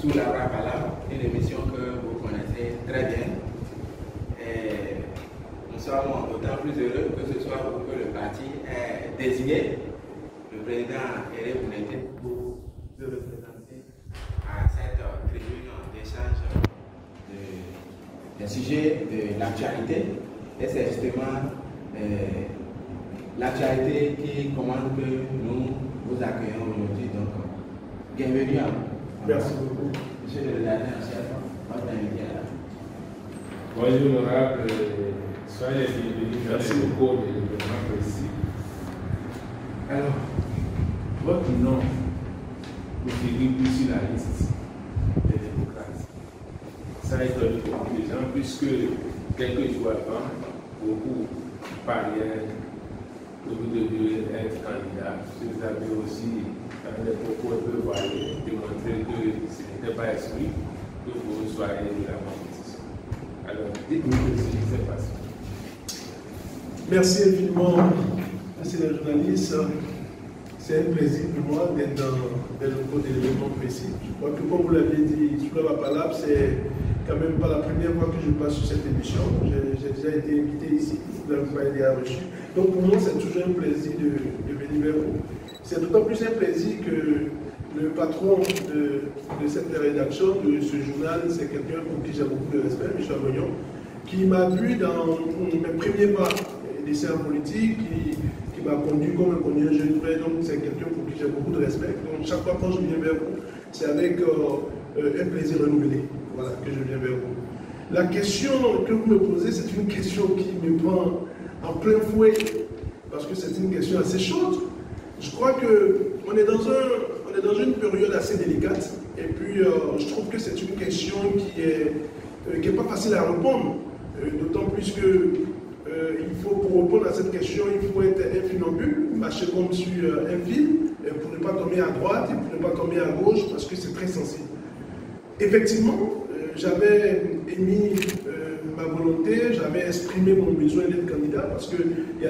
sous la Palabre, une émission que vous connaissez très bien. Et nous sommes d'autant plus heureux que ce soit vous que le parti est désigné, le président Ere Bounete, pour se représenter à cette tribune d'échange des sujets de l'actualité. Et c'est justement l'actualité qui commande que nous vous accueillons aujourd'hui. Donc, bienvenue à vous. Merci beaucoup. Monsieur le rédacteur en chef, votre invité là. Bonjour, honorable. Soyez bienvenus dans les locaux de l'événement précis. Alors, votre nom vous figure plus sur la liste des démocrates. Ça étonne beaucoup de gens, puisque quelques jours avant, beaucoup pariaient que vous deviez être candidat. Vous avez aussi, dans les propos un peu variés, démontré que ce n'était pas esprit que vous soyez de la compétition. Alors, dites-nous ce qui s'est passé. Merci infiniment, monsieur le journaliste. C'est un plaisir pour moi d'être dans les locaux de l'événement précis. Je crois que, comme vous l'avez dit sur la Palabre, c'est quand même pas la première fois que je passe sur cette émission. J'ai déjà été invité ici, vous n'avez pas été reçu. Donc pour moi, c'est toujours un plaisir de venir vers vous. C'est d'autant plus un plaisir que le patron de cette rédaction, de ce journal, c'est quelqu'un pour qui j'ai beaucoup de respect, Michel Mognon, qui m'a vu dans mes premiers pas d'essai en politique, qui m'a conduit comme un jeune frère. Donc c'est quelqu'un pour qui j'ai beaucoup de respect. Donc chaque fois quand je viens vers vous, c'est avec un plaisir renouvelé, voilà, que je viens vers vous. La question que vous me posez, c'est une question qui me prend en plein fouet, parce que c'est une question assez chaude. Je crois qu'on est dans une période assez délicate, et puis je trouve que c'est une question qui est pas facile à répondre, d'autant plus que il faut, pour répondre à cette question, il faut être un funambule, marcher comme sur un fil, pour ne pas tomber à droite et pour ne pas tomber à gauche, parce que c'est très sensible. Effectivement, j'avais émis ma volonté, j'avais exprimé mon besoin d'être candidat, parce que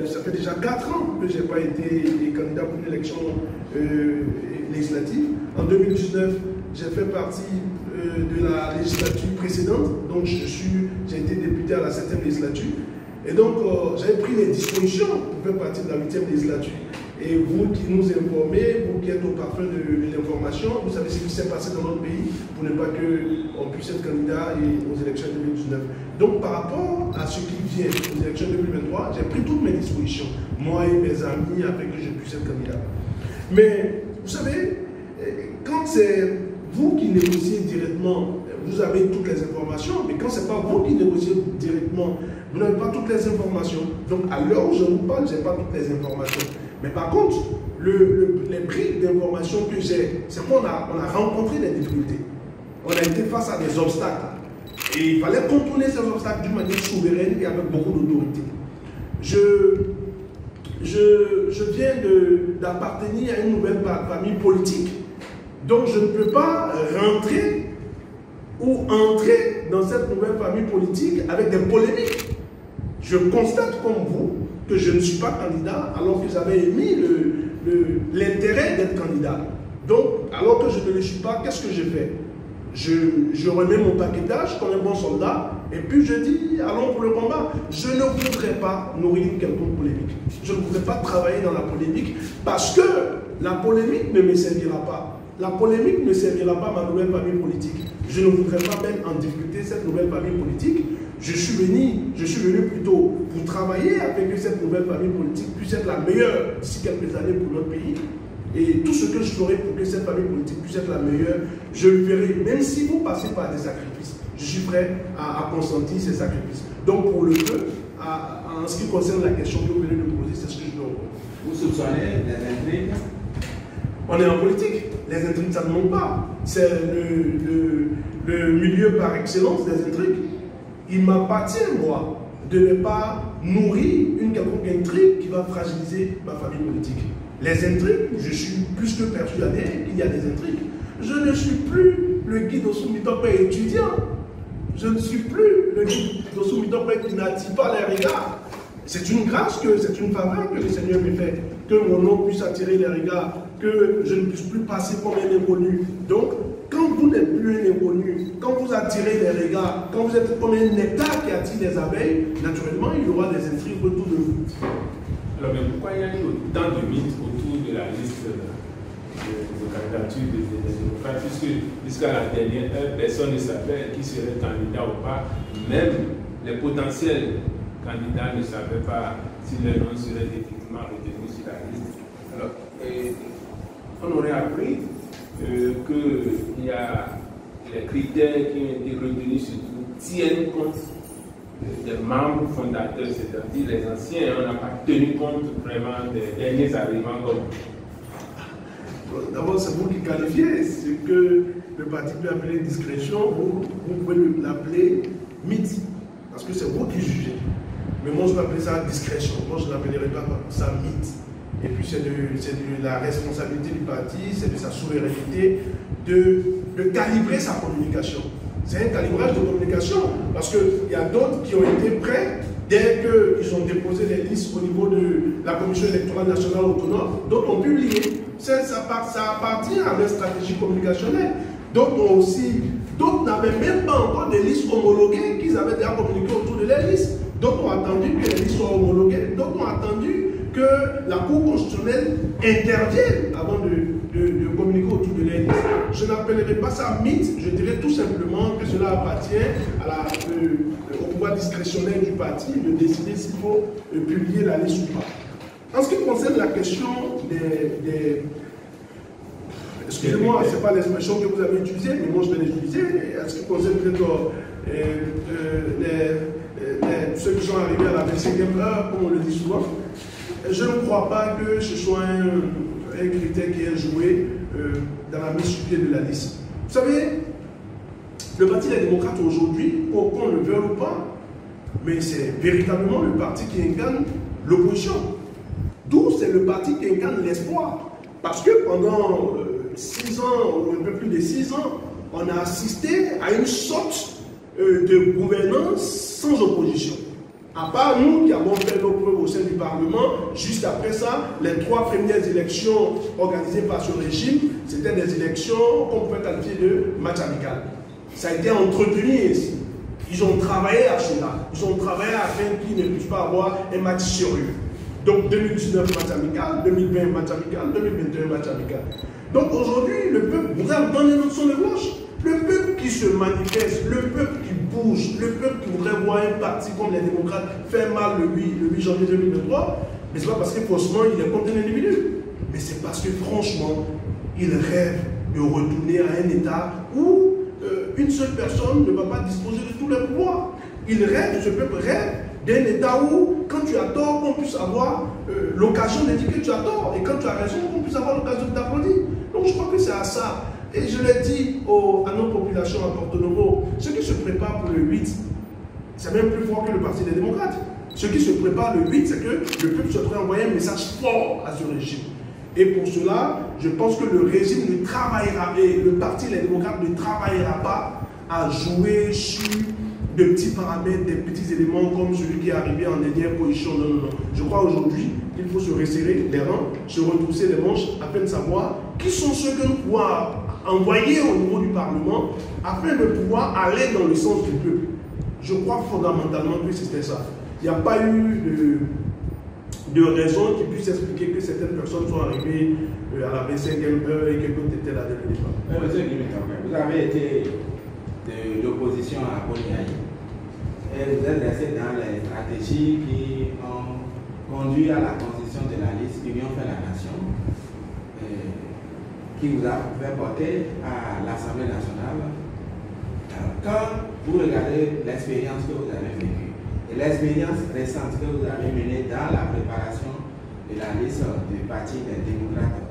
ça fait déjà 4 ans que je n'ai pas été candidat pour une élection législative. En 2019, j'ai fait partie de la législature précédente, donc j'ai été député à la 7e législature. Et donc, j'avais pris les dispositions pour faire partie de la 8e législature. Et vous qui nous informez, vous qui êtes au parfum de l'information, vous savez ce qui s'est passé dans notre pays pour ne pas qu'on puisse être candidat aux élections 2019. Donc, par rapport à ce qui vient aux élections 2023, j'ai pris toutes mes dispositions, moi et mes amis, afin que je puisse être candidat. Mais, vous savez, quand c'est vous qui négociez directement, vous avez toutes les informations, mais quand ce n'est pas vous qui négociez directement, vous n'avez pas toutes les informations. Donc, à l'heure où je vous parle, je n'ai pas toutes les informations. Mais par contre, les prix d'informations que j'ai, c'est qu'on a rencontré des difficultés. On a été face à des obstacles. Et il fallait contourner ces obstacles d'une manière souveraine et avec beaucoup d'autorité. Je viens d'appartenir à une nouvelle famille politique. Donc je ne peux pas rentrer ou entrer dans cette nouvelle famille politique avec des polémiques. Je constate comme vous que je ne suis pas candidat alors que j'avais émis l'intérêt d'être candidat. Donc, alors que je ne le suis pas, qu'est-ce que je fais? Je remets mon paquetage comme un bon soldat et puis je dis, allons pour le combat. Je ne voudrais pas nourrir quelconque polémique. Je ne voudrais pas travailler dans la polémique parce que la polémique ne me servira pas. La polémique ne servira pas à ma nouvelle famille politique. Je ne voudrais pas mettre en difficulté cette nouvelle famille politique. Je suis venu plutôt pour travailler afin que cette nouvelle famille politique puisse être la meilleure d'ici quelques années pour notre pays. Et tout ce que je ferai pour que cette famille politique puisse être la meilleure, je le ferai, même si vous passez par des sacrifices. Je suis prêt à consentir ces sacrifices. Donc pour le peu, en ce qui concerne la question que vous venez de me poser, c'est ce que je dois répondre. Vous soupçonnez des intrigues? On est en politique. Les intrigues, ça ne manque pas. C'est le milieu par excellence des intrigues. Il m'appartient, moi, de ne pas nourrir une quelconque intrigue qui va fragiliser ma famille politique. Les intrigues, je suis plus que persuadé qu'il y a des intrigues. Je ne suis plus le guide Osumitope étudiant. Je ne suis plus le guide Osumitope qui n'attire pas les regards. C'est une grâce, c'est une faveur que le Seigneur me fait, que mon nom puisse attirer les regards, que je ne puisse plus passer comme un inconnu. Donc, quand vous n'êtes plus plus un inconnu, quand vous attirez les regards, quand vous êtes comme un nectar qui attire les abeilles, naturellement, il y aura des intrigues autour de vous. Alors, mais pourquoi il y a eu autant de mythes autour de la liste de candidature des démocrates, puisque jusqu'à la dernière heure, personne ne savait qui serait candidat ou pas, même les potentiels candidats ne savaient pas si leur nom serait effectivement retenu sur la liste. Alors, on aurait appris qu'il y a les critères qui ont été retenus surtout tiennent compte des membres fondateurs, c'est-à-dire les anciens. On n'a pas tenu compte vraiment des derniers arrivants comme. D'abord, c'est vous qui qualifiez ce que le parti peut appeler discrétion, vous pouvez l'appeler mythe, parce que c'est vous qui jugez. Mais moi, je vais appeler ça discrétion. Moi, je n'appellerai pas ça mythe. Et puis, c'est de la responsabilité du parti, c'est de sa souveraineté de calibrer sa communication. C'est un calibrage de communication, parce qu'il y a d'autres qui ont été prêts dès qu'ils ont déposé les listes au niveau de la Commission électorale nationale autonome. D'autres ont publié. Ça appartient à leur stratégie communicationnelle. D'autres n'avaient même pas encore de listes homologuées qu'ils avaient déjà communiquées autour de leurs listes. D'autres ont attendu que les listes soient homologuées. D'autres ont attendu que la Cour constitutionnelle intervienne avant de communiquer autour de leurs listes. Je n'appellerai pas ça mythe, je dirais tout simplement que cela appartient au pouvoir discrétionnaire du parti de décider s'il faut publier la liste ou pas. En ce qui concerne la question des excusez-moi, ce n'est pas l'expression que vous avez utilisée, mais moi je vais l'utiliser. En ce qui concerne peut-être ceux qui sont arrivés à la 25e heure, comme on le dit souvent, je ne crois pas que ce soit un critère qui est joué dans la mise sur pied de la liste. Vous savez, le Parti des démocrates aujourd'hui, qu'on le veuille ou pas, mais c'est véritablement le parti qui incarne l'opposition. D'où c'est le parti qui incarne l'espoir. Parce que pendant 6 ans, ou un peu plus de 6 ans, on a assisté à une sorte de gouvernance sans opposition. À part nous qui avons fait nos preuves au sein du Parlement, juste après ça, les 3 premières élections organisées par ce régime, c'était des élections qu'on pouvait qualifier de match amical. Ça a été entretenu ici. Ils ont travaillé à cela. Ils ont travaillé afin qu'ils ne puissent pas avoir un match sérieux. Donc 2019 match amical, 2020 match amical, 2021 match amical. Donc aujourd'hui, le peuple, vous avez donné notre son de cloche. Le peuple qui se manifeste, le peuple qui bouge, le peuple qui voudrait voir un parti comme les démocrates faire mal le 8 janvier 2023, mais ce n'est pas parce que faussement il est contre un individu, mais c'est parce que franchement, il rêve de retourner à un État où une seule personne ne va pas disposer de tous les pouvoirs. Il rêve, ce peuple rêve d'un État où, quand tu as tort, on puisse avoir l'occasion de dire que tu as tort, et quand tu as raison, on puisse avoir l'occasion de t'applaudir. Donc je crois que c'est à ça. Et je l'ai dit à nos populations à Porto Novo, ceux qui se préparent pour le 8, c'est même plus fort que le Parti des démocrates. Ceux qui se préparent le 8, c'est que le peuple souhaiterait envoyer un message fort à ce régime. Et pour cela, je pense que le régime ne travaillera, et le Parti des démocrates ne travaillera pas à jouer sur de petits paramètres, des petits éléments comme celui qui est arrivé en dernière position. Non, non, non. Je crois aujourd'hui qu'il faut se resserrer les rangs, se retrousser les manches afin de savoir qui sont ceux que nous pouvons envoyer au niveau du Parlement afin de pouvoir aller dans le sens du peuple. Je crois fondamentalement que c'était ça. Il n'y a pas eu de raison qui puisse expliquer que certaines personnes sont arrivées à la 25e heure et que d'autres étaient là dès le départ. Monsieur Guimé, vous avez été de l'opposition à Boniaï et vous êtes resté dans les stratégies qui ont conduit à la constitution de la liste Union fait la nation, qui vous a fait porter à l'Assemblée nationale. Alors, quand vous regardez l'expérience que vous avez vécue et l'expérience récente que vous avez menée dans la préparation de la liste du Parti des démocrates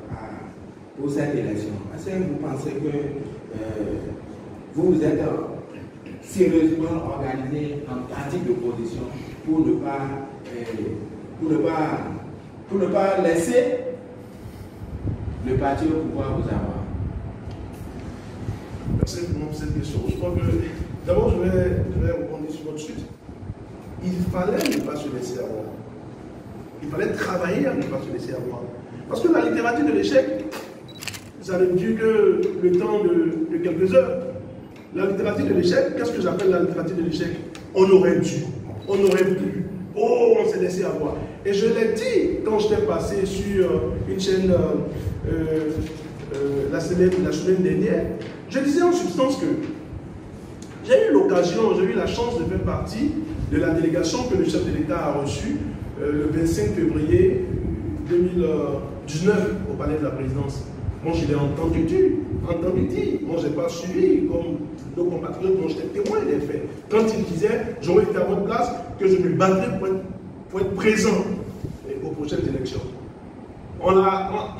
pour cette élection, est-ce que vous pensez que vous vous êtes sérieusement organisé en parti d'opposition pour ne pas laisser le parti au pouvoir vous avoir? Merci pour cette question. Je crois que d'abord je vais rebondir sur votre suite. Il fallait ne pas se laisser avoir. Il fallait travailler à ne pas se laisser avoir. Parce que la littérature de l'échec, ça ne dure que le temps de quelques heures. La littérature de l'échec, qu'est-ce que j'appelle la littérature de l'échec? On aurait dû, on aurait pu, oh, on s'est laissé avoir. Et je l'ai dit quand j'étais passé sur une chaîne la semaine dernière, je disais en substance que j'ai eu l'occasion, j'ai eu la chance de faire partie de la délégation que le chef de l'État a reçue le 25 février 2019 au palais de la présidence. Moi, je l'ai entendu dire. Moi, je n'ai pas suivi comme nos compatriotes, moi, j'étais témoin des faits. Quand il disait, j'aurais été à votre place, que je me battrais pour être présent aux prochaines élections.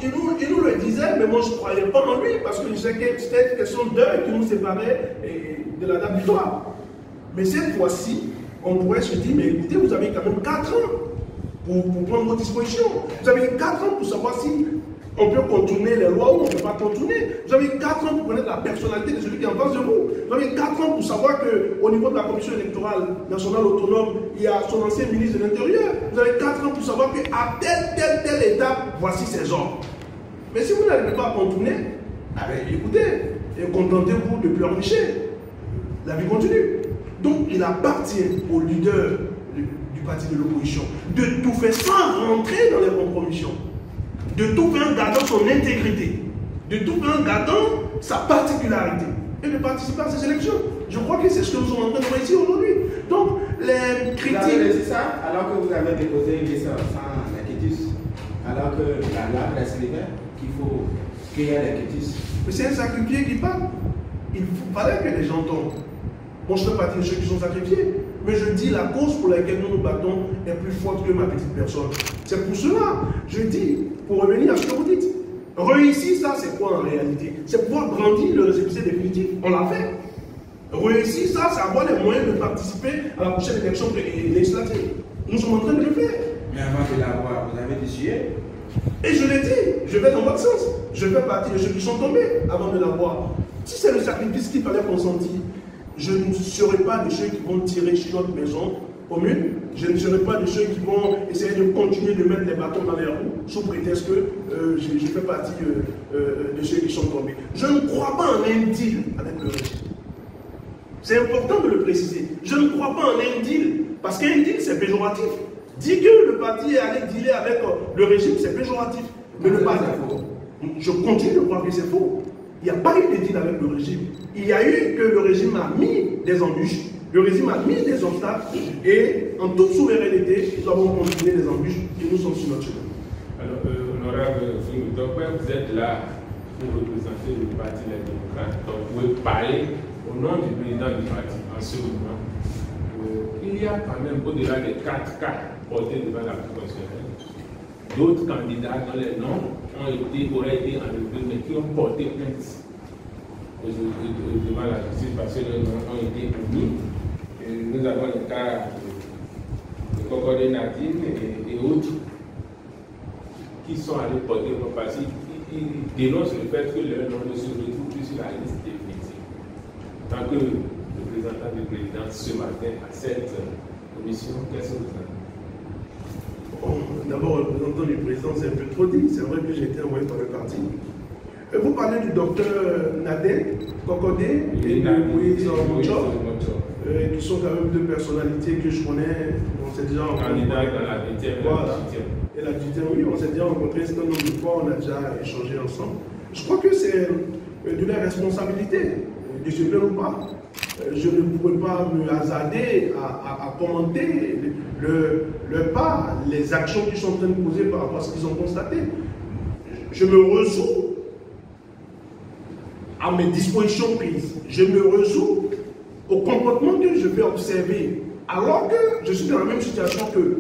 Il nous le disait, mais moi, je ne croyais pas en lui, parce que je sais que c'était une question d'heure qui nous séparait de la date butoir. Mais cette fois-ci, on pourrait se dire, mais écoutez, vous avez quand même 4 ans pour prendre vos dispositions. Vous avez 4 ans pour savoir si on peut contourner les lois ou on ne peut pas contourner. Vous avez 4 ans pour connaître la personnalité de celui qui est en face de vous. Vous avez 4 ans pour savoir qu'au niveau de la Commission électorale nationale autonome, il y a son ancien ministre de l'Intérieur. Vous avez 4 ans pour savoir qu'à telle étape, voici ses ordres. Mais si vous n'arrivez pas à contourner, écoutez, et contentez-vous de pleurnicher. La vie continue. Donc, il appartient au leader du parti de l'opposition de tout faire sans rentrer dans les compromissions, de tout faire en gardant son intégrité, de tout faire en gardant sa particularité et de participer à ces élections. Je crois que c'est ce que nous sommes en train de réussir aujourd'hui. Donc, les critiques... Vous avez dit ça alors que vous avez déposé une liste sans inquiétude, alors que la loi prescrivait qu'il y ait l'inquiétude. Mais c'est un sacrifié qui parle. Il fallait que les gens tombent. Moi, je ne fais partie de ceux qui sont sacrifiés. Mais je dis, la cause pour laquelle nous nous battons est plus forte que ma petite personne. C'est pour cela, je dis, pour revenir à ce que vous dites, réussir, ça, c'est quoi en réalité? C'est pouvoir grandir le récépissé définitif. On l'a fait. Réussir, ça, c'est avoir les moyens de participer à la prochaine élection législative. Nous sommes en train de le faire. Mais avant de l'avoir, vous avez décidé. Et je l'ai dit, je vais dans votre sens. Je fais partie de ceux qui sont tombés avant de l'avoir. Si c'est le sacrifice qu'il fallait consentir, je ne serai pas de ceux qui vont tirer sur notre maison commune. Je ne serai pas de ceux qui vont essayer de continuer de mettre les bâtons dans les roues sous prétexte que je fais partie de ceux qui sont tombés. Je ne crois pas en un deal avec le régime. C'est important de le préciser. Je ne crois pas en un deal, parce qu'un deal, c'est péjoratif. Dire que le parti est allé dealer avec le régime, c'est péjoratif. Mais le parti, je continue de croire que c'est faux. Il n'y a pas eu de deal avec le régime. Il y a eu que le régime a mis des embûches, le régime a mis des obstacles, et en toute souveraineté, nous avons continué les embûches et nous sommes sur notre chemin. Alors, honorable donc, vous êtes là pour représenter le Parti des démocrates, donc vous pouvez parler au nom du président du parti en ce moment. Il y a quand même, au-delà des 4 cas portés devant la Cour constitutionnelle, d'autres candidats dont les noms auraient été enlevés, mais qui ont porté plainte devant la justice parce que leurs noms ont été omis. Nous avons le cas de Kokode Nadine et autres qui sont allés porter nos partis. Ils dénoncent le fait que leurs noms ne se retrouvent plus sur la liste définitive. Tant que le représentant du président ce matin à cette commission, qu'est-ce que vous en dites? D'abord, le représentant du président, c'est un peu trop dit. C'est vrai que j'ai été envoyé par le parti. Vous parlez du docteur Nadé, Kokode et de Moïse Moutchor, qui sont quand même 2 personnalités que je connais. On s'est déjà rencontrés. Candidat dans la 8e. Voilà. Et la 8e, oui, on s'est déjà rencontrés. C'est un nombre de fois, on a déjà échangé ensemble. Je crois que c'est de la responsabilité, de se plaire ou pas. Je ne pourrais pas me hasarder à commenter le pas, les actions qui sont en train de poser par rapport à ce qu'ils ont constaté. Je me résous à mes dispositions prises. Je me résous au comportement que je vais observer. Alors que je suis dans la même situation que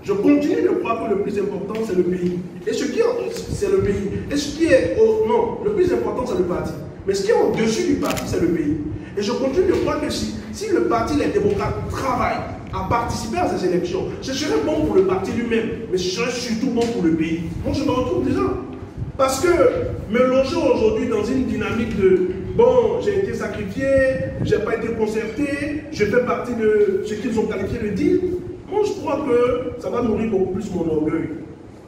je continue de croire que le plus important, c'est le pays. Et ce qui est, c'est le pays. Et ce qui est, non, le plus important, c'est le parti. Mais ce qui est au-dessus du parti, c'est le pays. Et je continue de croire que si le parti, les démocrates, travaillent à participer à ces élections, ce serait bon pour le parti lui-même, mais ce serait surtout bon pour le pays. Moi, je me retrouve déjà. Parce que me loger aujourd'hui dans une dynamique de bon, j'ai été sacrifié, je n'ai pas été concerté, je fais partie de ce qu'ils ont qualifié de deal, moi je crois que ça va nourrir beaucoup plus mon orgueil.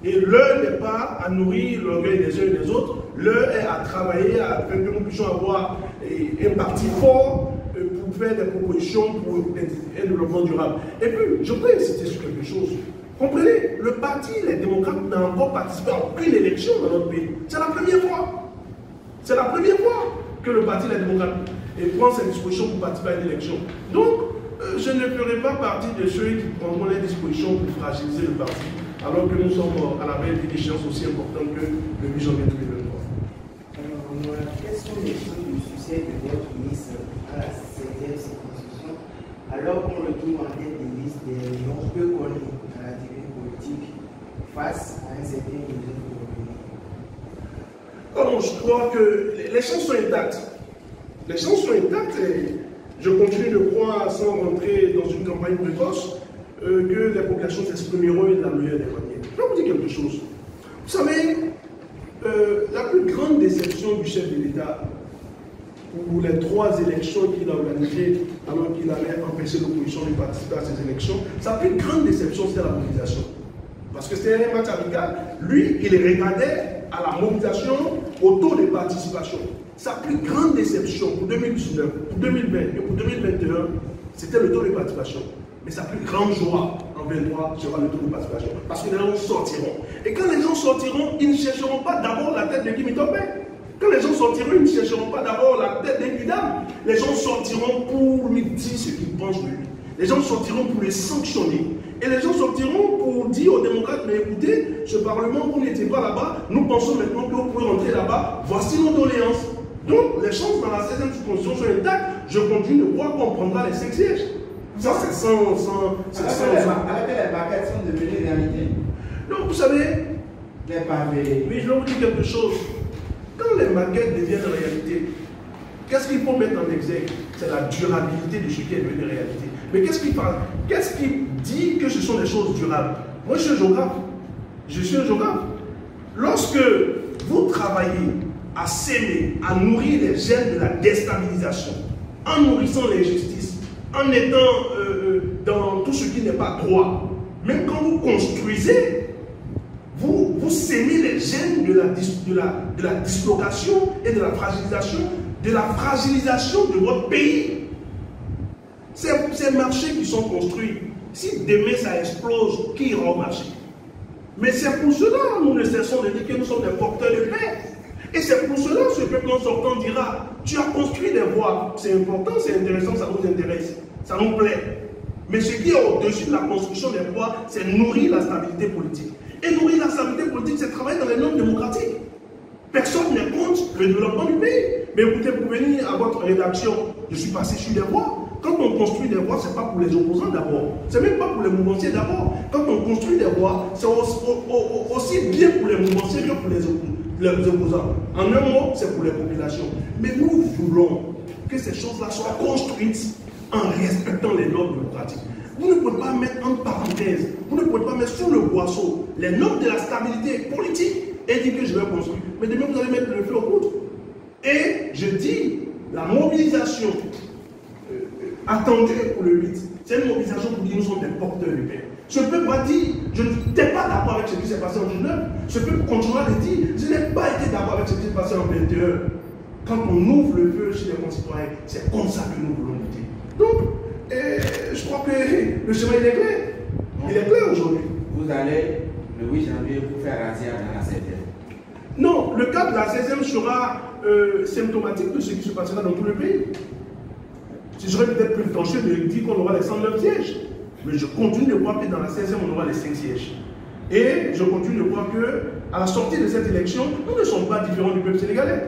Et l'un n'est pas à nourrir l'orgueil des uns et des autres, l'un est à travailler, à faire que nous puissions avoir un parti fort pour faire des propositions pour un développement durable. Et puis, je voudrais insister sur quelque chose. Comprenez, le parti, les démocrates, n'a encore participé à aucune élection dans notre pays. C'est la première fois. C'est la première fois que le parti, les démocrates, prend ses dispositions pour participer à une élection. Donc, je ne ferai pas partie de ceux qui prendront les dispositions pour fragiliser le parti, alors que nous sommes à la veille d'une échéance aussi importante que le 8 janvier 2023. Alors, quelles sont les chances du succès de votre ministre à la 16e circonscription, alors qu'on le trouve en tête des listes des régions peu connues à la TV politique face à un certain niveau de revenu? Alors, je crois que les chances sont intactes. Les chances sont intactes et je continue de croire, sans rentrer dans une campagne précoce, que les populations s'exprimeront de la meilleure des manières. Je vais vous dire quelque chose. Vous savez, la plus grande déception du chef de l'État, pour les 3 élections qu'il a organisées, alors qu'il avait empêché l'opposition de participer à ces élections, sa plus grande déception, c'était la mobilisation. Parce que c'était un match amical. Lui, il regardait à la mobilisation, au taux de participation. Sa plus grande déception pour 2019, pour 2020 et pour 2021, c'était le taux de participation. Mais sa plus grande joie en 2023 sera le taux de participation. Parce que les gens sortiront. Et quand les gens sortiront, ils ne chercheront pas d'abord la tête de Kimi Topé. Quand les gens sortiront, ils ne chercheront pas d'abord la tête d'un Kidam. Les gens sortiront pour lui dire ce qu'ils pensent de lui. Les gens sortiront pour les sanctionner. Et les gens sortiront pour dire aux démocrates, mais écoutez, ce Parlement, vous n'étiez pas là-bas, nous pensons maintenant que vous pouvez rentrer là-bas, voici nos doléances. Donc, les chances dans la 16e circonscription sont intactes. Je continue de croire qu'on prendra les 5 sièges. Ça, c'est sans... Alors que les maquettes sont devenues réalité. Donc, vous savez, les pavés. mais je vais vous dire quelque chose. Quand les maquettes deviennent réalité, qu'est-ce qu'il faut mettre en exergue? C'est la durabilité de ce qui est devenu réalité. Mais qu'est-ce qui parle? Qu'est-ce qui dit que ce sont des choses durables? Moi, je suis un géographe. Je suis un géographe. Lorsque vous travaillez à s'aimer, à nourrir les gènes de la déstabilisation, en nourrissant l'injustice, en étant dans tout ce qui n'est pas droit, même quand vous construisez, vous sémez les gènes de la dislocation et de la fragilisation de votre pays. Ces marchés qui sont construits, si demain ça explose, qui ira au marché? Mais c'est pour cela que nous ne cessons de dire que nous sommes des porteurs de paix. Et c'est pour cela que ce peuple en sortant dira, tu as construit des voies, c'est important, c'est intéressant, ça nous intéresse, ça nous plaît. Mais ce qui est au-dessus de la construction des voies, c'est nourrir la stabilité politique. Et nourrir la stabilité politique, c'est travailler dans les normes démocratiques. Personne n'est contre le développement du pays. Mais écoutez, pour venir à votre rédaction, je suis passé sur des voies. Quand on construit des voies, ce n'est pas pour les opposants d'abord. Ce n'est même pas pour les mouvanciers d'abord. Quand on construit des voies, c'est aussi bien pour les mouvanciers que pour les opposants. En un mot, c'est pour les populations. Mais nous voulons que ces choses-là soient construites en respectant les normes démocratiques. Vous ne pouvez pas mettre en parenthèse, vous ne pouvez pas mettre sous le boisseau les normes de la stabilité politique et dire que je vais construire. Mais demain, vous allez mettre le feu aux poudres. Et je dis, la mobilisation attendue pour le 8, c'est une mobilisation pour dire nous sommes des porteurs de paix. Ce peuple va dire, je n'étais pas d'accord avec ce qui s'est passé en 19. Ce peuple continuera de dire, je n'ai pas été d'accord avec ce qui s'est passé en 21. Quand on ouvre le feu chez les concitoyens, c'est comme ça que nous voulons lutter. Donc, je crois que le chemin il est clair. Il est clair aujourd'hui. Vous allez le 8 janvier pour faire razzia dans la 16e. Non, le cas de la 16e sera symptomatique de ce qui se passera dans tout le pays. Je serais peut-être plus prétentieux de dire qu'on aura les 109 sièges. Mais je continue de croire que dans la 16e, on aura les 5 sièges. Et je continue de croire qu'à la sortie de cette élection, nous ne sommes pas différents du peuple sénégalais.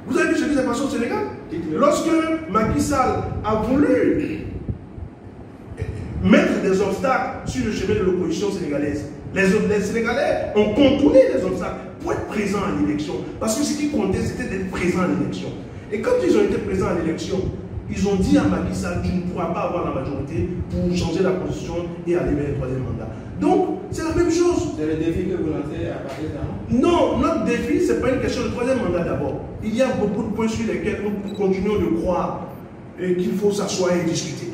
Vous avez vu ce qui s'est passé au Sénégal? Lorsque Macky Sall a voulu mettre des obstacles sur le chemin de l'opposition sénégalaise, les Sénégalais ont contourné les obstacles pour être présents à l'élection. Parce que ce qui comptait, c'était d'être présent à l'élection. Et quand ils ont été présents à l'élection, ils ont dit à Macky Sall, tu ne pourras pas avoir la majorité pour changer la constitution et aller vers le 3e mandat. Donc, c'est la même chose. C'est le défi que vous lancez à partir de là? Non, notre défi, ce n'est pas une question de 3e mandat d'abord. Il y a beaucoup de points sur lesquels nous continuons de croire qu'il faut s'asseoir et discuter.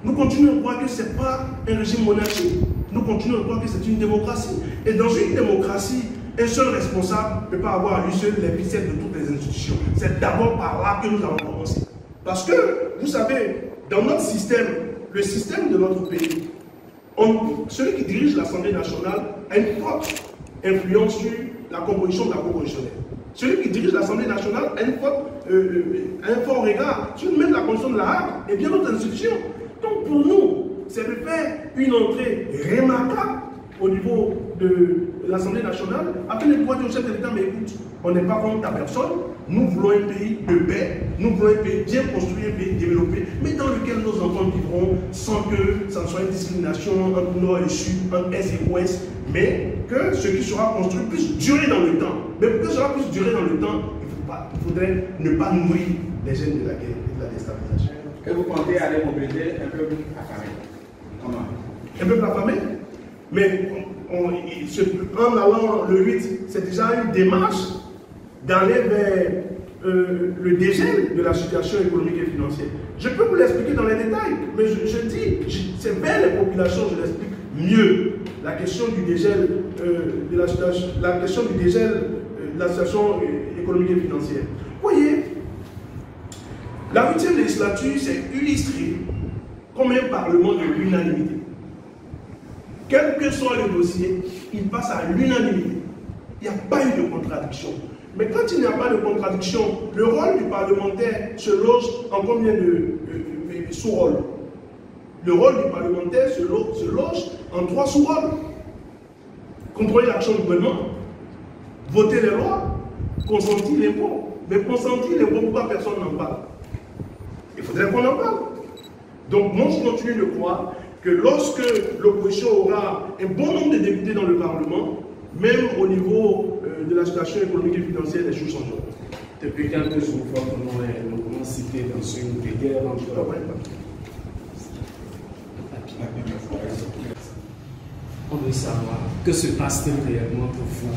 Nous continuons de croire que ce n'est pas un régime monarchique. nous continuons de croire que c'est une démocratie. Et dans une démocratie, un seul responsable ne peut pas avoir à lui seul les ficelles de toutes les institutions. C'est d'abord par là que nous allons commencer. Parce que, vous savez, dans notre système, le système de notre pays, celui qui dirige l'Assemblée nationale a une forte influence sur la composition de la Cour constitutionnelle. Celui qui dirige l'Assemblée nationale a un fort regard sur même la constitution de la Hague et bien d'autres institutions. Donc pour nous, c'est de faire une entrée remarquable au niveau de l'Assemblée nationale afin de pouvoir dire au chef de l'État, mais écoute, on n'est pas contre ta personne, nous voulons un pays de paix, nous voulons un pays bien construit, un pays développé, mais dans lequel nos enfants vivront sans que ça ne soit une discrimination entre nord et sud, entre est et ouest, mais que ce qui sera construit puisse durer dans le temps. Mais pour que cela puisse durer dans le temps, il faudrait ne pas nourrir les gènes de la guerre et de la déstabilisation. Et vous comptez aller mobiliser un peuple affamé. Comment? Un peuple affamé? Mais en allant le 8, c'est déjà une démarche d'aller vers le dégel de la situation économique et financière. Je peux vous l'expliquer dans les détails, mais je dis, c'est vers les populations que je l'explique mieux. La question du dégel de la situation, de la situation économique et financière. Vous voyez, la 8e législature s'est illustrée comme un parlement de l'unanimité. Quel que soit le dossier, il passe à l'unanimité. Il n'y a pas eu de contradiction. Mais quand il n'y a pas de contradiction, le rôle du parlementaire se loge en combien de sous-rôles? Le rôle du parlementaire se loge en 3 sous-rôles. Contrôler l'action du gouvernement, voter les lois, consentir l'impôt. Mais consentir l'impôt, pourquoi personne n'en parle? Il faudrait qu'on en parle. Donc moi je continue de croire que lorsque l'opposition aura un bon nombre de députés dans le Parlement, même au niveau de la situation économique et financière, les choses changeront. Depuis quelques jours, votre nom est longuement cité dans une guerre entre... On veut savoir que se passe-t-il réellement pour vous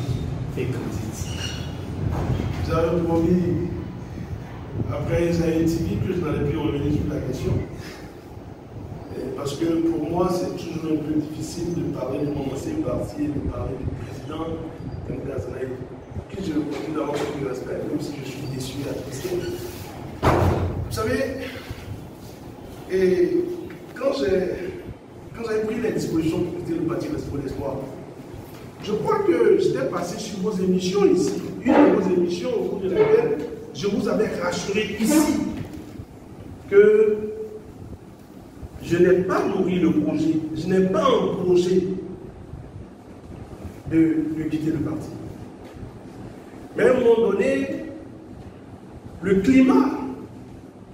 et Candide? Vous avez promis, après Isaïe TV, que je n'allais plus revenir sur la question. Parce que pour moi, c'est toujours un peu difficile de parler de mon ancien parti, de parler du président, qui je continue d'avoir beaucoup de respect, même si je suis déçu et attristé. Vous savez, et quand j'avais pris les dispositions pour quitter le parti Restaurer l'Espoir, je crois que j'étais passé sur vos émissions ici. Une de vos émissions au cours de laquelle je vous avais rassuré ici que je n'ai pas nourri le projet, je n'ai pas un projet de quitter le parti. Mais à un moment donné, le climat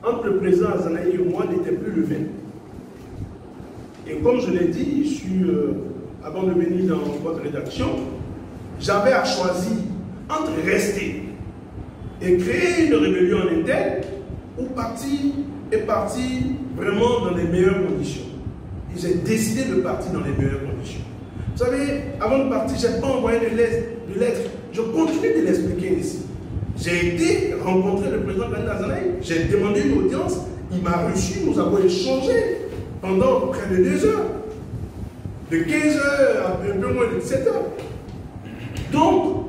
entre le président Azanaï et moi n'était plus le même. Et comme je l'ai dit, avant de venir dans votre rédaction, j'avais à choisir entre rester et créer une rébellion en interne ou partir vraiment dans les meilleures conditions. Et j'ai décidé de partir dans les meilleures conditions. Vous savez, avant de partir, je n'ai pas envoyé de lettres. Je continue de l'expliquer ici. J'ai été rencontrer le président Kandid Azanaï, j'ai demandé une audience, il m'a reçu, nous avons échangé pendant près de 2 heures. De 15 heures à un peu moins de 17 heures. Donc,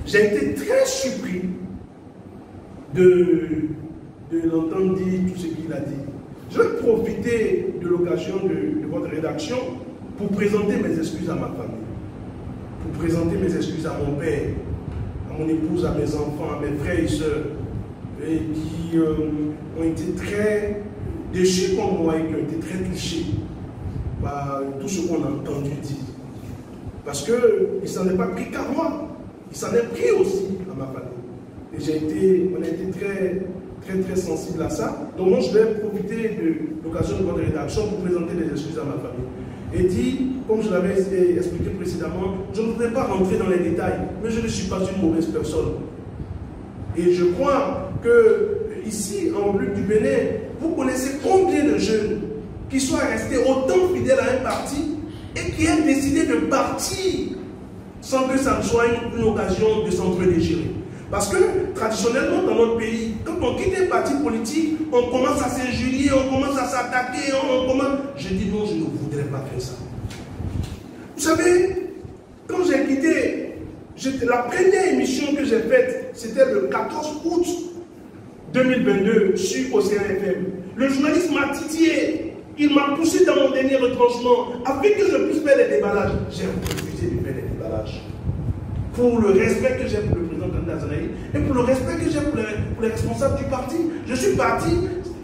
j'ai été très surpris de l'entendre dire tout ce qu'il a dit. Je vais profiter de l'occasion de votre rédaction pour présenter mes excuses à ma famille, pour présenter mes excuses à mon père, à mon épouse, à mes enfants, à mes frères et sœurs, qui ont été très déçus comme moi et qui ont été très touchés par tout ce qu'on a entendu dire. Parce qu'il ne s'en est pas pris qu'à moi, il s'en est pris aussi à ma famille. Et on a été très sensible à ça. Donc moi, je vais profiter de l'occasion de votre rédaction pour présenter les excuses à ma famille. Et dit, comme je l'avais expliqué précédemment, je ne voudrais pas rentrer dans les détails, mais je ne suis pas une mauvaise personne. Et je crois que ici, en République du Bénin, vous connaissez combien de jeunes qui soient restés autant fidèles à un parti et qui aient décidé de partir sans que ça ne soit une occasion de s'entre-déchirer. Parce que traditionnellement dans notre pays, quand on quitte un parti politique, on commence à s'injurier, on commence à s'attaquer, on commence... Je dis non, je ne voudrais pas faire ça. savez, quand j'ai quitté, la première émission que j'ai faite, c'était le 14 août 2022 sur OCRFM. Le journaliste m'a titillé, il m'a poussé dans mon dernier retranchement afin que je puisse faire des déballages. J'ai refusé de faire des déballages. Pour le respect que j'ai pour le président Kanda Zanaï et pour le respect que j'ai pour les responsables du parti. Je suis parti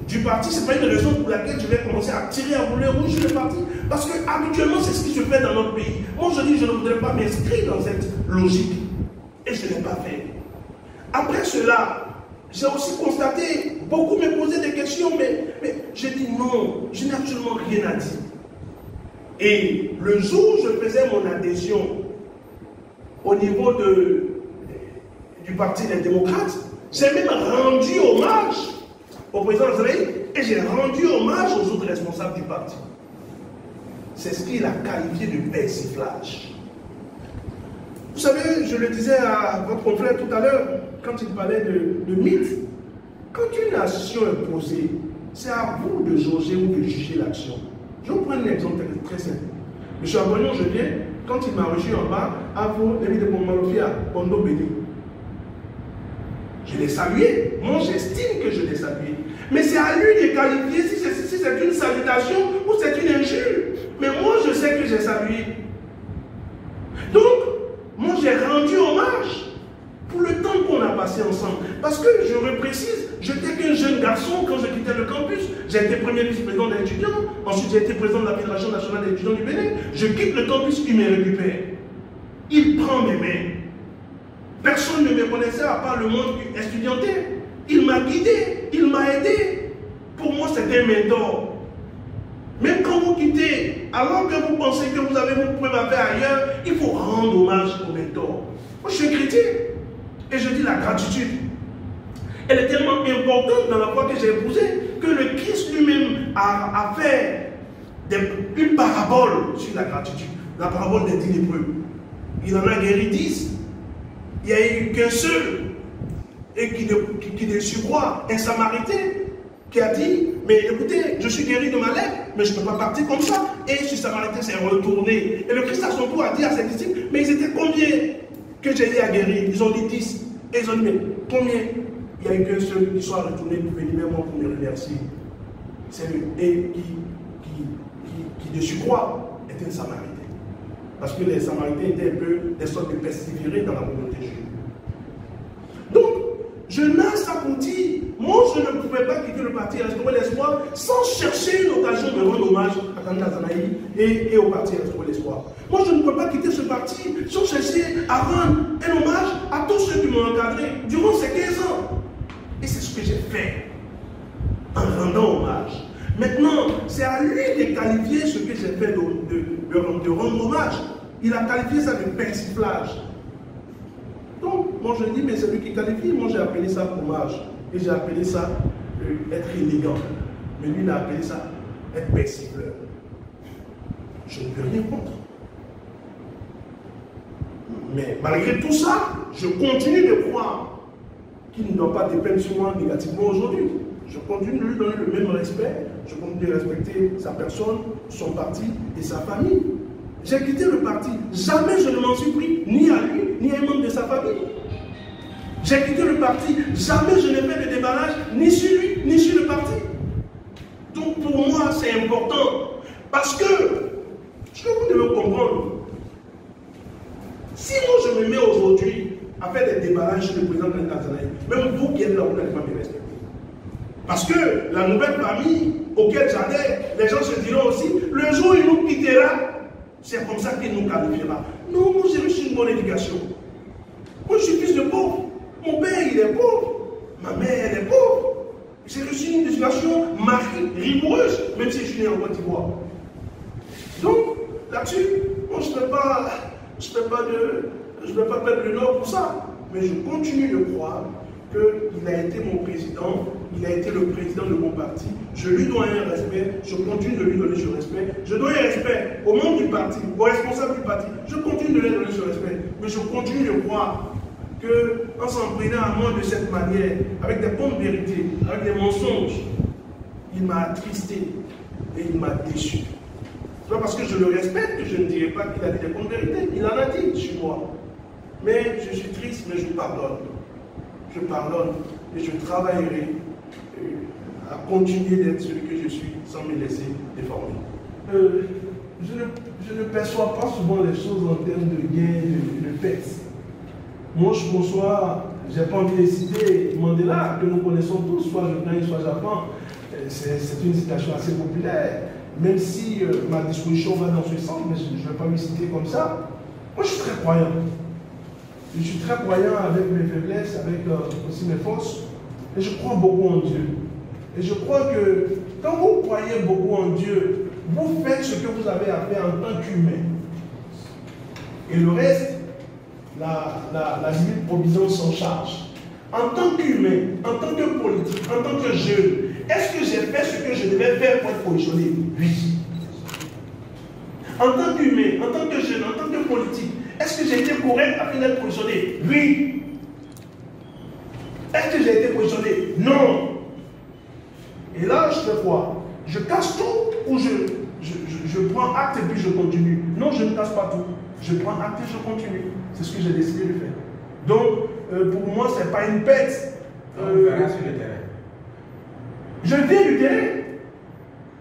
du parti, ce n'est pas une raison pour laquelle je vais commencer à tirer à boulet rouge sur le parti. Parce que habituellement, c'est ce qui se fait dans notre pays. Moi, je dis, je ne voudrais pas m'inscrire dans cette logique. Et je ne l'ai pas fait. Après cela, j'ai aussi constaté, beaucoup me posaient des questions, mais j'ai dit non, je n'ai absolument rien à dire. Et le jour où je faisais mon adhésion au niveau du Parti des démocrates, j'ai même rendu hommage au président Zanaï et j'ai rendu hommage aux autres responsables du parti. C'est ce qu'il a qualifié de persiflage. Vous savez, je le disais à votre confrère tout à l'heure, quand il parlait de mythe, quand une action est posée, c'est à vous de jauger ou de juger l'action. Je vais vous prendre un exemple très simple. M. Abognon, je viens, quand il m'a reçu en bas, à vous, l'ami de Pomalofia, Pondo Béni. Je l'ai salué. Moi, j'estime que je l'ai salué. Mais c'est à lui de qualifier si c'est une salutation ou c'est une injure. Mais moi, je sais que j'ai salué. Donc, moi, j'ai rendu hommage pour le temps qu'on a passé ensemble. Parce que, je reprécise, je n'étais qu'un jeune garçon quand je quittais le campus. J'ai été premier vice-président d'un étudiant. Ensuite, j'ai été président de la Fédération nationale des étudiants du Bénin. Je quitte le campus, il me récupère. Il prend mes mains. Personne ne me connaissait à part le monde estudiantin. Il m'a guidé, il m'a aidé. Pour moi, c'était un mentor. Même quand vous quittez, alors que vous pensez que vous pouvez faire ailleurs, il faut rendre hommage au mentor. Moi, je suis chrétien. Et je dis la gratitude. Elle est tellement importante dans la foi que j'ai épousée que le Christ lui-même a fait une parabole sur la gratitude. La parabole des 10 lépreux. Il en a guéri 10. Il n'y a eu qu'un seul, et qui de surcroît, un Samaritain, qui a dit, mais écoutez, je suis guéri de ma lèpre, mais je ne peux pas partir comme ça. Et ce Samaritain s'est retourné. Et le Christ à son tour a dit à ses disciples, mais ils étaient combien que j'ai aidé à guérir? Ils ont dit 10. Et ils ont dit, mais combien? Il n'y a eu qu'un seul qui soit retourné pour venir vers moi pour me remercier. C'est lui. Et qui de surcroît est un Samaritain. Parce que les Samaritains étaient un peu des sortes de persévérés dans la communauté juive. Donc, je n'ai ça pour dire, moi je ne pouvais pas quitter le parti Restaurer l'Espoir sans chercher une occasion de rendre hommage à Kanda Zanaï et au parti Restaurer l'Espoir. Moi je ne peux pas quitter ce parti sans chercher à rendre un hommage à tous ceux qui m'ont encadré durant ces 15 ans. Et c'est ce que j'ai fait en rendant hommage. Maintenant, c'est à lui de qualifier ce que j'ai fait de rendre hommage. Il a qualifié ça de persiflage. Donc, moi je dis, mais c'est lui qui qualifie. Moi j'ai appelé ça hommage. Et j'ai appelé ça être élégant. Mais lui il a appelé ça être persifleur. Je ne peux rien contre. Mais malgré tout ça, je continue de croire qu'il ne doit pas dépendre sur moi négativement aujourd'hui. Je continue de lui donner le même respect. Je continue de respecter sa personne, son parti et sa famille. J'ai quitté le parti. Jamais je ne m'en suis pris, ni à lui, ni à un membre de sa famille. J'ai quitté le parti. Jamais je n'ai fait de déballage, ni sur lui, ni sur le parti. Donc pour moi, c'est important. Parce que, ce que vous devez comprendre, si moi je me mets aujourd'hui à faire des déballages sur le président Kanda Zanaï, même vous qui êtes là, vous n'allez pas me respecter. Parce que la nouvelle famille auquel j'adhère, les gens se diront aussi, le jour où il nous quittera, c'est comme ça qu'il nous qualifiera. Non, moi j'ai reçu une bonne éducation. Moi je suis fils de pauvre. Mon père il est pauvre. Ma mère elle est pauvre. J'ai reçu une éducation rigoureuse, même si je suis né en Côte d'Ivoire. Donc, là-dessus, moi je ne peux pas perdre le nord pour ça. Mais je continue de croire qu'il a été mon président, il a été le président de mon parti. Je lui dois un respect, je continue de lui donner ce respect. Je dois un respect aux membres du parti, aux responsables du parti. Je continue de lui donner ce respect. Mais je continue de croire qu'en s'en prenant à moi de cette manière, avec des pompes vérités, avec des mensonges, il m'a attristé et il m'a déçu. Ce n'est pas parce que je le respecte que je ne dirai pas qu'il a dit des bonnes vérités. Il en a dit sur moi. Mais je suis triste, mais je pardonne. Je pardonne et je travaillerai à continuer d'être celui que je suis sans me laisser déformer. Je ne perçois pas souvent les choses en termes de gain, de perte. Moi, je conçois, je n'ai pas envie de citer Mandela, que nous connaissons tous, soit je gagne, soit j'apprends. C'est une citation assez populaire, même si ma disposition va dans ce sens, mais je ne vais pas me citer comme ça. Moi, je suis très croyant. Je suis très croyant avec mes faiblesses, avec aussi mes forces, et je crois beaucoup en Dieu. Et je crois que quand vous croyez beaucoup en Dieu, vous faites ce que vous avez à faire en tant qu'humain. Et le reste, la divine providence s'en charge. En tant qu'humain, en tant que politique, en tant que jeune, est-ce que j'ai fait ce que je devais faire pour être positionné? Oui. En tant qu'humain, en tant que jeune, en tant que politique, est-ce que j'ai été correct afin d'être positionné? Oui. Est-ce que j'ai été positionné? Non. Et là, je fais quoi? Je casse tout ou je prends acte et puis je continue? Non, je ne casse pas tout. Je prends acte et je continue. C'est ce que j'ai décidé de faire. Donc, pour moi, ce n'est pas une perte. On verra sur le terrain. Je viens du terrain.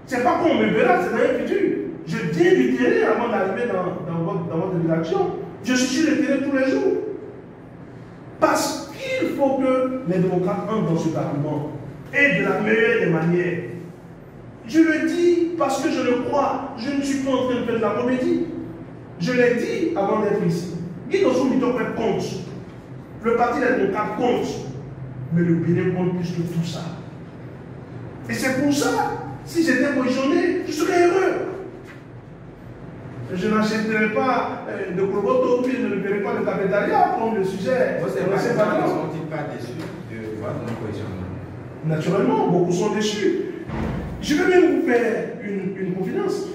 Ce n'est pas qu'on me verra, c'est dans le futur. Je viens du terrain avant d'arriver dans votre rédaction. Je suis sur le terrain tous les jours. Parce qu'il faut que les démocrates entrent dans cet argument. Et de la meilleure des manières. Je le dis parce que je le crois. Je ne suis pas en train de faire de la comédie. Je l'ai dit avant d'être ici. Guy Dossou-Mito compte. Le parti des démocrates compte. Mais le Bénin compte plus que tout ça. Et c'est pour ça, si j'étais positionné, je serais heureux. Je n'achèterai pas de Koboto, puis je ne paierai pas de cafétéria comme le sujet. Vous ne sont-ils pas déçus de votre non-positionnement? Naturellement, beaucoup sont déçus. Je vais même vous faire une confidence.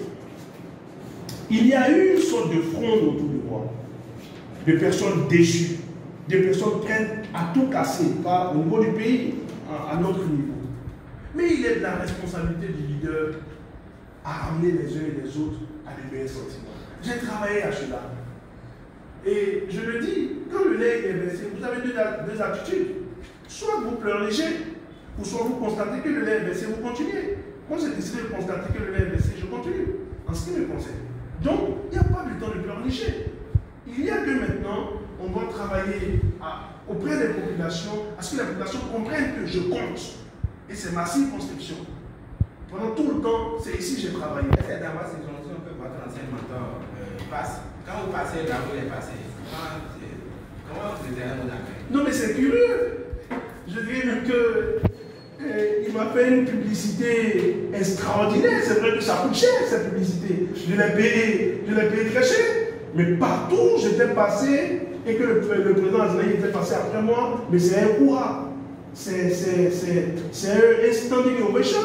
Il y a eu une sorte de fronde autour de moi, de personnes déçues, de personnes prêtes à tout casser, pas au niveau du pays, à notre niveau. Mais il est de la responsabilité du leader à amener les uns et les autres à des meilleurs sentiments. J'ai travaillé à cela. Et je le dis, quand le lait est versé, vous avez deux attitudes. Soit vous pleurnichez, ou soit vous constatez que le lait est versé, vous continuez. Moi, j'ai décidé de constater que le lait est versé, je continue, en ce qui me concerne. Donc, il n'y a pas de temps de pleurnicher. Il y a que maintenant, on doit travailler auprès des populations, à ce que les populations comprennent que je compte. Et c'est ma circonscription. Pendant tout le temps, c'est ici que j'ai travaillé. C'est dans votre circonscription que votre ancien mentor passe. Quand vous passez là où il est passé, comment vous êtes à vous accueillir? Non, mais c'est curieux. Je dirais même qu'il m'a fait une publicité extraordinaire. C'est vrai que ça coûte cher, cette publicité. Je l'ai payé très cher. Mais partout, j'étais passé et que le président Azanaï était passé après moi, mais c'est un courant. C'est un standing ovation.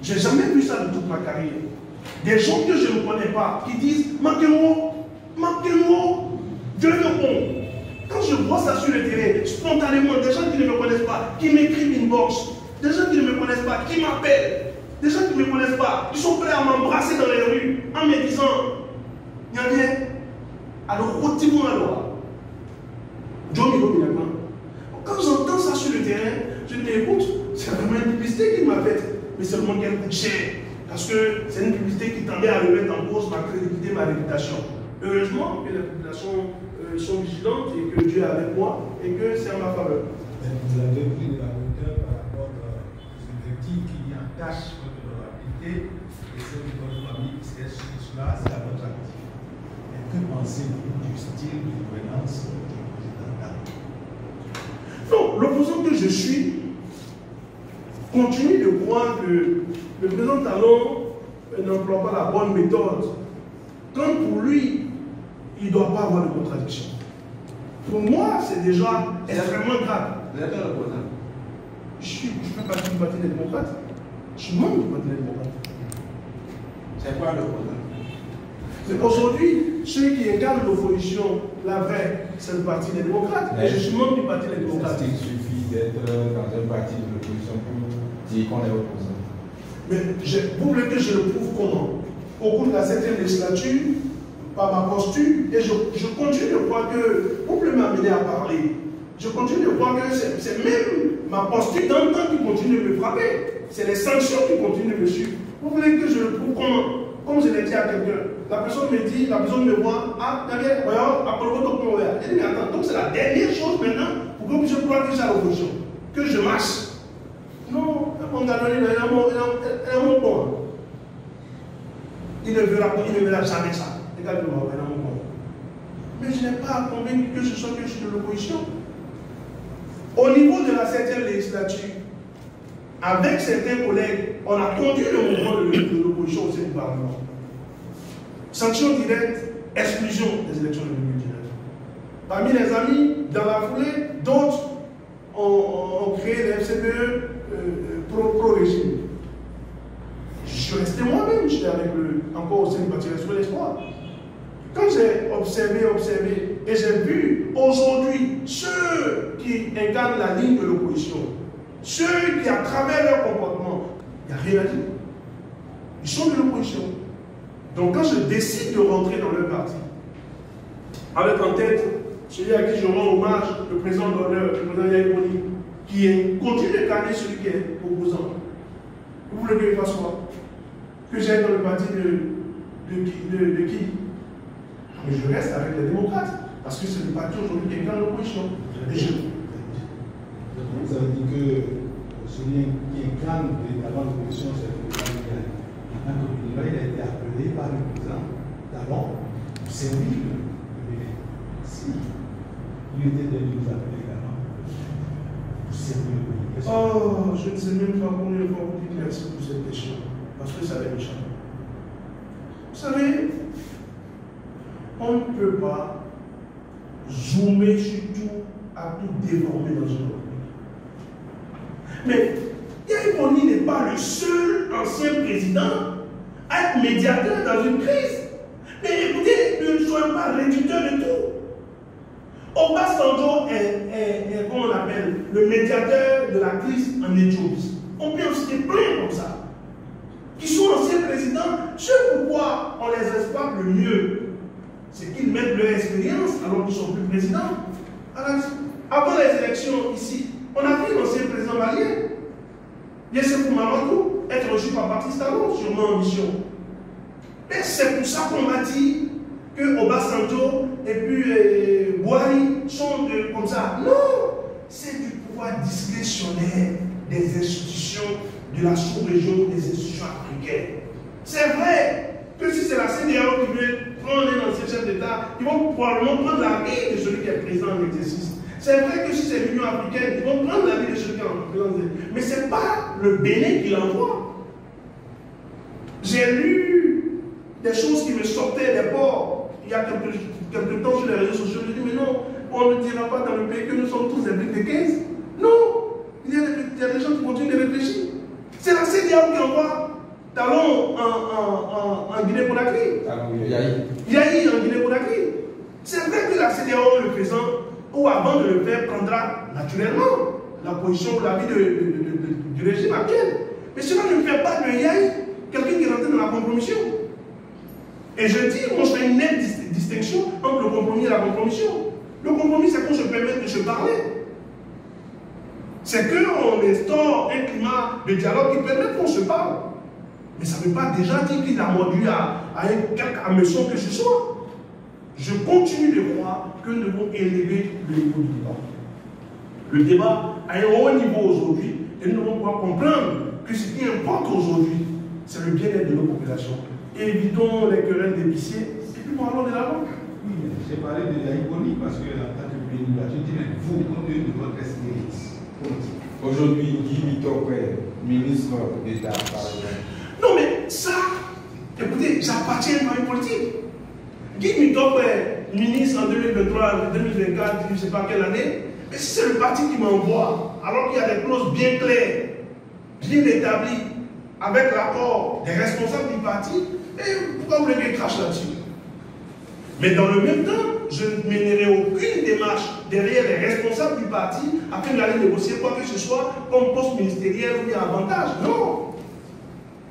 Je n'ai jamais vu ça de toute ma carrière. Des gens que je ne connais pas qui disent Makemo, Dieu est bon. Quand je vois ça sur le terrain, spontanément, des gens qui ne me connaissent pas, qui m'écrivent une box, des gens qui ne me connaissent pas, qui m'appellent, des gens qui ne me connaissent pas, qui sont prêts à m'embrasser dans les rues en me disant il y a bien, alors continuons alors. Quand j'entends ça sur le terrain, je me dis écoute, c'est vraiment une publicité qu'il m'a faite, mais seulement qu'elle coûte cher. Parce que c'est une publicité qui tendait à remettre en cause ma crédibilité, ma réputation. Heureusement que les populations sont vigilantes et que Dieu est avec moi et que c'est en ma faveur. Vous avez pris de la hauteur par rapport aux objectifs qui attachent votre honorabilité et celle de votre famille, c'est cela, c'est à votre actif. Et que pensez-vous du style de gouvernance du président Talon? Non, l'opposant que je suis continue de croire que le président Talon n'emploie pas la bonne méthode. Comme pour lui, il ne doit pas avoir de contradiction. Pour moi, c'est déjà extrêmement grave. Vous êtes un opposant. Je fais partie du Parti des démocrates. Je suis membre du Parti des démocrates. C'est quoi l'opposant? C'est qu'aujourd'hui, ceux qui incarnent l'opposition, la vraie, c'est le Parti des démocrates. Et je suis membre du Parti des démocrates. Est-ce qu'il suffit d'être dans un parti de l'opposition pour dire qu'on est opposant? Mais vous voulez que je le prouve comment? au cours de la 7e législature, par ma posture, et je continue de voir que, vous pouvez m'amener à parler, je continue de voir que c'est même ma posture dans le temps qui continue de me frapper. C'est les sanctions qui continuent de me suivre. Vous voulez que je le prouve comment? Comme je l'ai dit à quelqu'un, la personne me dit, la personne me voit, ah, Daniel, voyons, à Colombo, donc, elle dit, mais attends, donc c'est la dernière chose maintenant pour que je croie que j'ai l'opposition, que je marche. Non, mon gars, elle est mon bon. Il ne verra jamais ça. Regarde-moi, elle est mon bon. Mais je n'ai pas convaincu que ce soit que je suis de l'opposition. Au niveau de la 7e législature, avec certains collègues, on a conduit le mouvement de l'opposition au sein du Parlement. Sanction directe, exclusion des élections de 2019. Parmi les amis, dans la foulée, d'autres ont créé les FCPE pro-régime. Je suis resté moi-même, j'étais encore au sein du Parti Restaurer l'Espoir. Quand j'ai observé, et j'ai vu aujourd'hui ceux qui incarnent la ligne de l'opposition, ceux qui, à travers leur comportement, il n'y a rien à dire. Ils sont de l'opposition. Donc quand je décide de rentrer dans leur parti, avec en tête celui à qui je rends hommage, le président d'honneur, le président Yahya Boni, qui continue d'incarner celui qui est opposant. Vous voulez que je fasse quoi? Que j'aille dans le parti de qui? Mais je reste avec les démocrates, parce que c'est le parti aujourd'hui qui incarne l'opposition. Vous avez dit que celui qui incarne véritablement l'opposition, c'est le président Ndiaye. Maintenant, il a été appelé par le président d'abord pour servir le Bénin. Si il était de nous appeler également pour servir le pays. Oh, je ne sais même pas combien de fois vous dites merci pour cette question, parce que ça va méchant. Vous savez, on ne peut pas zoomer sur tout, à tout déformer dans une autre. Mais Yahya Boni n'est pas le seul ancien président à être médiateur dans une crise. Mais écoutez, ne soyons pas réducteurs de tout. Obasanjo est, comment on appelle, le médiateur de la crise en Éthiopie. On peut en citer plein comme ça. Qui sont anciens présidents, ce pourquoi on les exploite le mieux, c'est qu'ils mettent leur expérience alors qu'ils ne sont plus présidents. Alors, avant les élections ici, on a pris l'ancien président malien, Yessefou Mamadou, être reçu par Patrice Talon, sûrement en mission. Et c'est pour ça qu'on m'a dit que Obasanjo et puis Buhari sont comme ça. Non, c'est du pouvoir discrétionnaire des institutions de la sous-région, des institutions africaines. C'est vrai que si c'est la CEDEAO qui veut prendre un ancien chef d'État, ils vont probablement prendre l'avis de celui qui est président en exercice. C'est vrai que si c'est l'Union africaine, ils vont prendre l'avis de celui qui est en président. Mais ce n'est pas le Bénin qui l'envoie. J'ai lu des choses qui me sortaient des ports il y a quelques temps sur les réseaux sociaux. Je dis, mais non, on ne dira pas dans le pays que nous sommes tous des briques de 15. Non, il y a des gens qui continuent de réfléchir. C'est la CEDEAO qui envoie Talon en Guinée-Conakry. Yahi en Guinée-Conakry. C'est vrai que la CEDEAO, le président, ou avant de le faire, prendra naturellement la position ou l'avis du régime actuel. Mais cela ne fait pas de Yahi quelqu'un qui rentre dans la compromission. Et je dis, moi je fais une nette distinction entre le compromis et la compromission. Le compromis, c'est qu'on se permet de se parler. C'est qu'on instaure un climat de dialogue qui permet qu'on se parle. Mais ça ne veut pas déjà dire qu'il a mordu à quelque hameçon que ce soit. Je continue de croire que nous devons élever le niveau du débat. Le débat a un haut niveau aujourd'hui et nous devons pouvoir comprendre que ce qui importe aujourd'hui, c'est le bien-être de nos populations. Évitons les querelles d'épiciers et puis parlons de la langue. Oui, j'ai parlé de Yahya Boni parce que en tant que béninois, je dirais vous, compte tenu de votre expérience. Aujourd'hui, Guy Mitopé, ministre d'État, par exemple. Non, mais ça, écoutez, ça appartient à une politique. Guy Mitopé, ministre en 2023, 2024, je ne sais pas quelle année, mais si c'est le parti qui m'envoie, alors qu'il y a des clauses bien claires, bien établies, avec l'accord des responsables du parti, et pourquoi vous voulez qu'il crache là-dessus? Mais dans le même temps, je ne mènerai aucune démarche derrière les responsables du parti afin d'aller négocier quoi que ce soit comme poste ministériel ou bien avantage. Non.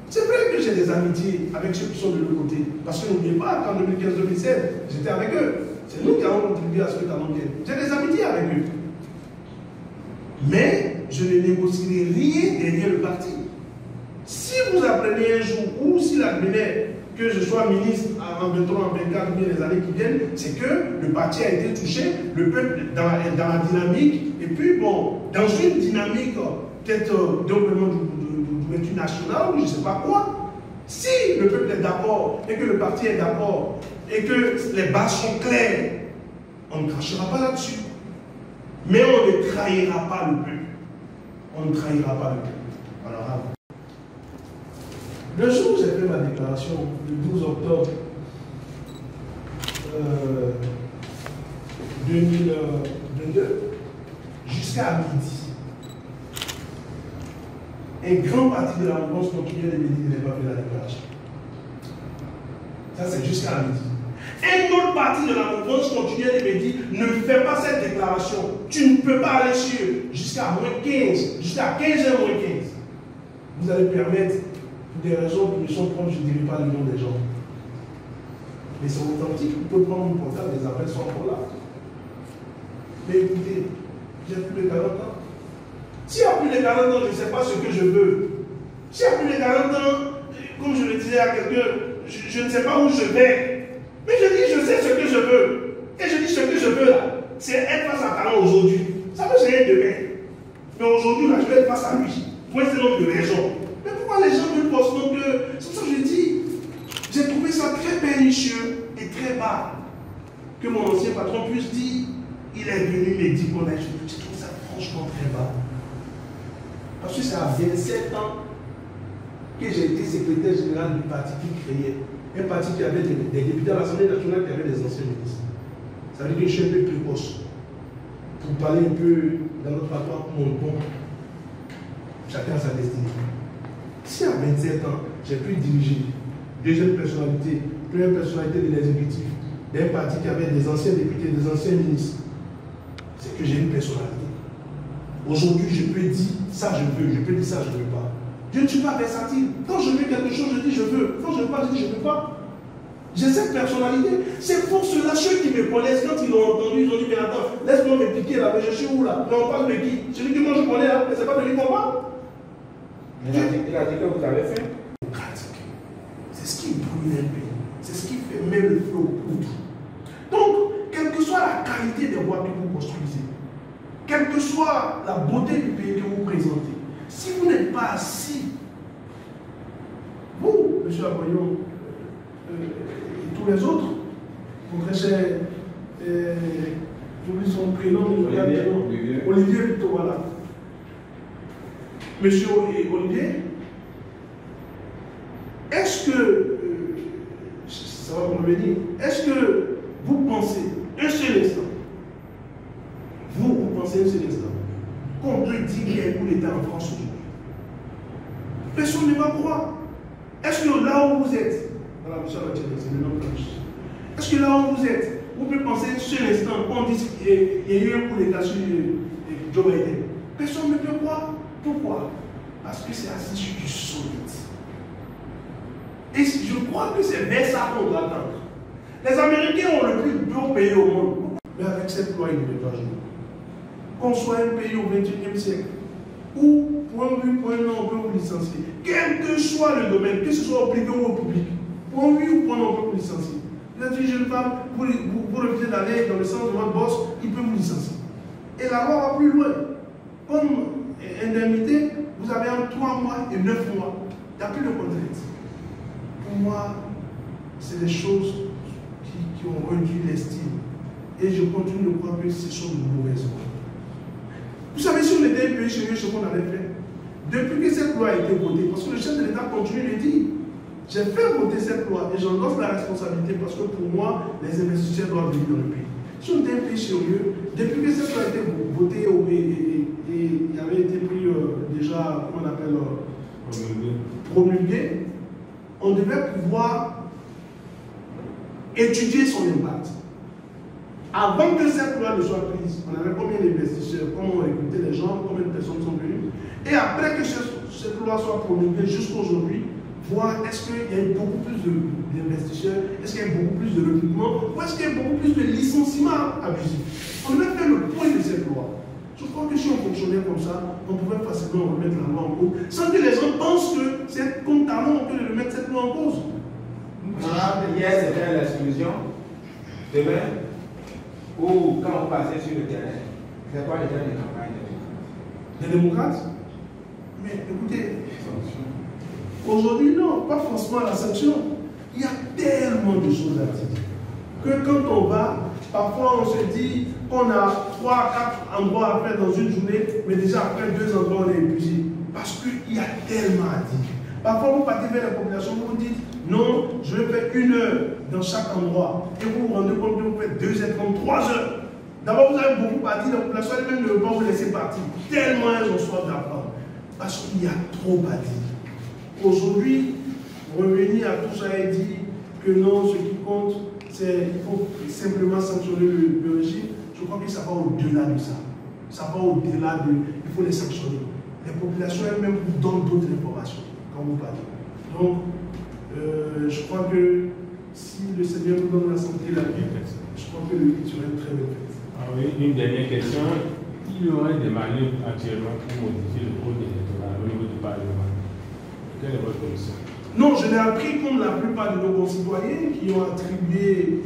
C'est vrai que j'ai des amitiés avec ceux qui sont de l'autre côté. Parce que n'oubliez pas qu'en 2015-2016, j'étais avec eux. C'est nous qui avons contribué à ce que talent vienne. J'ai des amitiés avec eux. Mais je ne négocierai rien derrière le parti. Si vous apprenez un jour, ou s'il advenait que je sois ministre en 23, en 24 ou bien les années qui viennent, c'est que le parti a été touché, le peuple dans la dynamique, et puis bon, dans une dynamique peut-être d'ouverture nationale ou je ne sais pas quoi. Si le peuple est d'accord et que le parti est d'accord et que les bases sont claires, on ne crachera pas là-dessus. Mais on ne trahira pas le peuple. On ne trahira pas le peuple. Alors, le jour où j'ai fait ma déclaration, le 12 octobre 2022, jusqu'à midi, un grand parti de la mouvance continuait de me dire qu'il n'avait pas fait la déclaration. Ça, c'est jusqu'à midi. Un autre parti de la mouvance continuait de me dire ne fais pas cette déclaration. Tu ne peux pas aller sur jusqu'à moins 15, jusqu'à 15h moins 15. Vous allez permettre, pour des raisons qui me sont proches, je ne dirai pas le nom des gens. Mais c'est authentique, vous pouvez prendre mon portable, les appels sont encore là. Mais écoutez, j'ai plus de 40 ans. S'il y a plus de 40 ans, je ne sais pas ce que je veux. S'il y a plus de 40 ans, comme je le disais à quelqu'un, je ne sais pas où je vais. Mais je dis, je sais ce que je veux. Et je dis, ce que je veux là, c'est être face à Talent aujourd'hui. Ça peut être demain. Mais aujourd'hui, là, je vais être face à lui. Pour un certain nombre de raisons. Mais pourquoi les gens me pensent donc que. C'est pour ça que je dis, j'ai trouvé ça très pernicieux et très bas. Que mon ancien patron puisse dire, il est venu me dire qu'on a. Je trouve ça franchement très bas. Parce que c'est à 27 ans que j'ai été secrétaire général du parti qui créait. Un parti qui avait des députés à l'Assemblée nationale qui avaient des anciens ministres. Ça veut dire que je suis un peu précoce. Pour parler un peu dans notre rapport pour mon bon, chacun a sa destinée. Si à 27 ans, j'ai pu diriger des jeunes personnalités, première personnalité de l'exécutif, d'un parti qui avait des anciens députés, des anciens ministres, c'est que j'ai une personnalité. Aujourd'hui, je peux dire ça je veux, je peux dire ça je ne veux pas. Je ne suis pas versatile. Quand je veux quelque chose, je dis je veux. Quand je ne veux pas, je dis je ne veux pas. J'ai cette personnalité. C'est pour cela, ceux qui me connaissent, quand ils l'ont entendu, ils ont dit mais attends, laisse-moi me piquer là, mais je suis où là? Mais on parle de qui? Celui que moi je connais là, mais c'est pas de lui qu'on parle. Il a dit que vous avez fait. Pratique. C'est ce qui brûle un pays. C'est ce qui fait mettre le feu aux poudres. Donc, quelle que soit la qualité des voies que vous construisez, quelle que soit la beauté du pays que vous présentez, si vous n'êtes pas assis, vous, M. Aboyon, et tous les autres, mon très cher, j'oublie son prénom, Olivier plutôt, voilà. Monsieur Olivier, est-ce que, ça va me revenir, est-ce que vous pensez un seul instant, vous pensez un seul instant, qu'on peut dire qu'il y a un coup d'État en France aujourd'hui? Personne ne va croire. Est-ce que là où vous êtes, voilà, monsieur Abatier, c'est le nom de la. Est-ce que là où vous êtes, vous pouvez penser un seul instant qu'on dise qu'il y a eu un coup d'État sur Joe Biden? Personne ne peut croire. Pourquoi? Parce que c'est assis sur du solide. Et je crois que c'est vers ça qu'on doit attendre. Les Américains ont le plus beau pays au monde. Mais avec cette loi, ils ne peuvent pas jouer. Qu'on soit un pays au XXIe siècle, où pour un oui, pour un non, on peut vous licencier. Quel que soit le domaine, que ce soit au privé ou au public, pour un oui ou pour un non, on peut vous licencier. Vous êtes une jeune femme, vous refusez d'aller dans le sens de votre boss, il peut vous licencier. Et la loi va plus loin. Comme indemnité, vous avez entre 3 mois et 9 mois. Il n'y a plus de contrainte. Pour moi, c'est des choses qui ont réduit l'estime. Et je continue de croire que ce sont de mauvaises voies. Vous savez, si on était un pays sérieux, ce qu'on avait fait, depuis que cette loi a été votée, parce que le chef de l'État continue de dire, j'ai fait voter cette loi et j'en lance la responsabilité parce que pour moi, les investisseurs doivent venir dans le pays. Si on était un pays sérieux, depuis que cette loi a été votée et il avait été pris déjà, comment on appelle, promulgué, on devait pouvoir étudier son impact. Avant que cette loi ne soit prise, on avait combien d'investisseurs, comment on recrutait les gens, combien de personnes sont venues. Et après que cette loi soit promulguée jusqu'à aujourd'hui, voir est-ce qu'il y a eu beaucoup plus d'investisseurs, est-ce qu'il y a eu beaucoup plus de recrutement, ou est-ce qu'il y a eu beaucoup plus de licenciements abusifs. On a fait le point de cette loi. Je crois que si on fonctionnait comme ça, on pouvait facilement remettre la loi en cause, sans que les gens pensent que c'est comme talent que de remettre cette loi en cause. Hier, c'était l'exclusion. Demain, ou quand on passait sur le terrain, c'est quoi les termes de campagne Des démocrates? Mais écoutez, aujourd'hui, non, pas forcément la sanction. Il y a tellement de choses à dire que quand on va, parfois on se dit qu'on a 3-4 endroits à faire dans une journée, mais déjà après 2 endroits on est épuisé. Parce qu'il y a tellement à dire. Parfois vous partez vers la population, vous dites non, je vais faire 1 heure dans chaque endroit. Et vous vous rendez compte que vous faites 2 heures, 3 heures. D'abord vous avez beaucoup parti, la population elle-même ne veut pas vous laisser partir. Tellement elles ont soif d'apprendre. Parce qu'il y a trop à dire. Aujourd'hui, revenir à tout ça et dire que non, ce qui compte, c'est qu'il faut simplement sanctionner le régime. Je crois que ça va au-delà de ça. Ça va au-delà de... Il faut les sanctionner. Les populations elles-mêmes vous donnent d'autres informations quand vous parlez. Donc, je crois que si le Seigneur nous donne la santé et la vie, je crois que le but serait une très belle fête. Ah oui, une dernière question. Il y aurait des manœuvres actuellement pour modifier le code électoral au niveau du Parlement. Quelle est votre position? Non, je l'ai appris comme la plupart de nos concitoyens qui ont attribué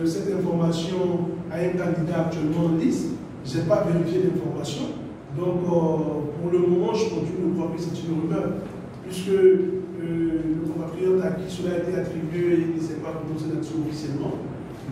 cette information à un candidat actuellement en liste. Je n'ai pas vérifié l'information. Donc, pour le moment, je continue de croire que c'est une rumeur, puisque le compatriote à qui cela a été attribué, il ne s'est pas prononcé là-dessus officiellement.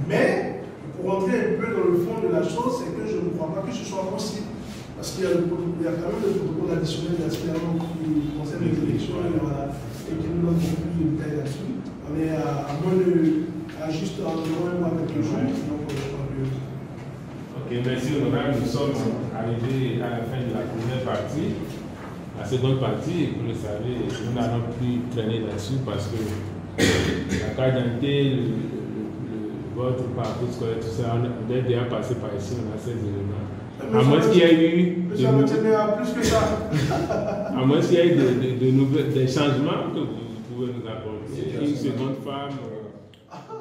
Mais, pour entrer un peu dans le fond de la chose, c'est que je ne crois pas que ce soit possible. Parce qu'il y a quand même le protocole additionnel d'aspirant qui concerne les élections et qui nous donne beaucoup plus de détails là-dessus. On est à moins de, juste environ 1 mois, quelques jours. Donc, je crois que... Ok, merci honorable. Nous sommes arrivés à la fin de la première partie. La seconde partie, vous le savez, nous n'allons plus traîner là-dessus parce que la carte d'identité, votre parcours scolaire, tout ça, on est déjà passé par ici, on a ces éléments. À moins qu'il y ait eu des changements que vous pouvez nous apporter. Une seconde femme.